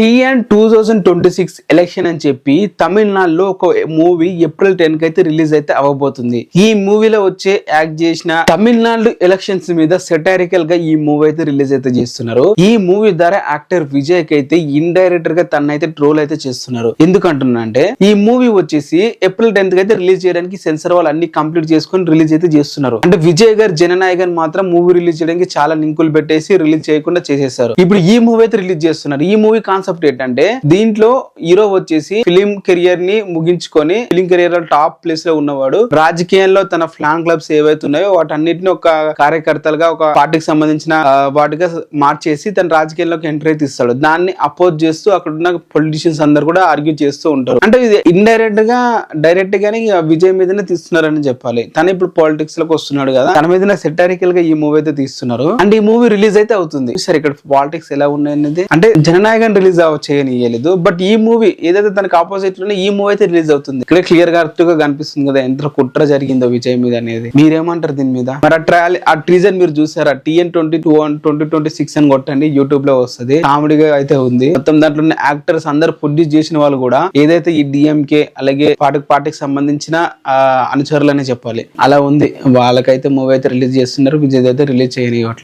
TN 2026 election అని చెప్పి తమిళనాడులో ఒక మూవీ ఏప్రిల్ 10 కి అయితే రిలీజ్ అయితే అవ్వబోతుంది. ఈ మూవీలో వచ్చే యాక్ట్ చేసిన తమిళనాడు ఎలక్షన్స్ మీద సెటారికల్ గా ఈ మూవీ అయితే రిలీజ్ అయితే చేస్తున్నారు. ఈ మూవీ ద్వారా యాక్టర్ విజయ్ కి అయితే ఇండైరెక్టర్ గా తనైతే ట్రోల్ అయితే చేస్తున్నారు. ఎందుకంటున్నా అంటే ఈ మూవీ వచ్చేసి ఏప్రిల్ 10 కి అయితే రిలీజ్ చేయడానికి సెన్సార్ వాళ్ళు అన్ని కంప్లీట్ చేసుకుని రిలీజ్ అయితే చేస్తున్నారు. అంటే విజయ్ గారు జననాయకన్ మాత్రం మూవీ రిలీజ్ చేయడానికి చాలా లింకులు పెట్టేసి రిలీజ్ చేయకుండా చేసేసారు. ఇప్పుడు ఈ మూవీ అయితే రిలీజ్ చేస్తున్నారు. ఈ మూవీ కాన్సెప్ట్ ఏంటంటే దీంట్లో హీరో వచ్చేసి ఫిలిం కెరియర్ ని ముగించుకొని ఫిలిం కెరియర్ లో టాప్ ప్లేస్ లో ఉన్నవాడు రాజకీయంలో తన ఫ్లాన్ క్లబ్స్ ఏవైతే ఉన్నాయో వాటన్నిటిని ఒక కార్యకర్తలుగా ఒక పార్టీకి సంబంధించిన వాటిగా మార్చేసి తన రాజకీయాల్లోకి ఎంట్రీ అయితే ఇస్తాడు. దాన్ని అపోజ్ చేస్తూ అక్కడ ఉన్న పొలిటీషియన్స్ అందరు కూడా ఆర్గ్యూ చేస్తూ ఉంటారు. అంటే ఇది ఇండైరెక్ట్ గా డైరెక్ట్ గానే విజయ్ మీదనే తీస్తున్నారని చెప్పాలి. తను ఇప్పుడు పాలిటిక్స్ లోకి వస్తున్నాడు కదా, తన మీద సెటారికల్ గా ఈ మూవీ అయితే తీస్తున్నారు. అండ్ ఈ మూవీ రిలీజ్ అయితే అవుతుంది. సరే ఇక్కడ పాలిటిక్స్ ఎలా ఉన్నాయనేది అంటే జననాయకన్ రిలీజ్ చేయలేదు. బట్ ఈ మూవీ ఏదైతే తనకి ఆపోజిట్ లోనే ఈ మూవీ అయితే రిలీజ్ అవుతుంది. ఇక్కడ క్లియర్ గా కనిపిస్తుంది కదా ఎంత కుట్ర జరిగిందో విజయ్ మీద అనేది. మీరేమంటారు దీని మీద? మరి ఆ టీజర్ మీరు చూసారా? TN 2026 అని కొట్టండి, యూట్యూబ్ లో వస్తుంది. కామెడీగా అయితే ఉంది. మొత్తం దాంట్లో యాక్టర్స్ అందరు ప్రొడ్యూస్ చేసిన వాళ్ళు కూడా ఏదైతే ఈ డిఎంకే అలాగే పార్టీకి సంబంధించిన అనుచరులు అనే చెప్పాలి అలా ఉంది. వాళ్ళకైతే మూవీ అయితే రిలీజ్ చేస్తున్నారు. విజయ్ అయితే రిలీజ్ చేయని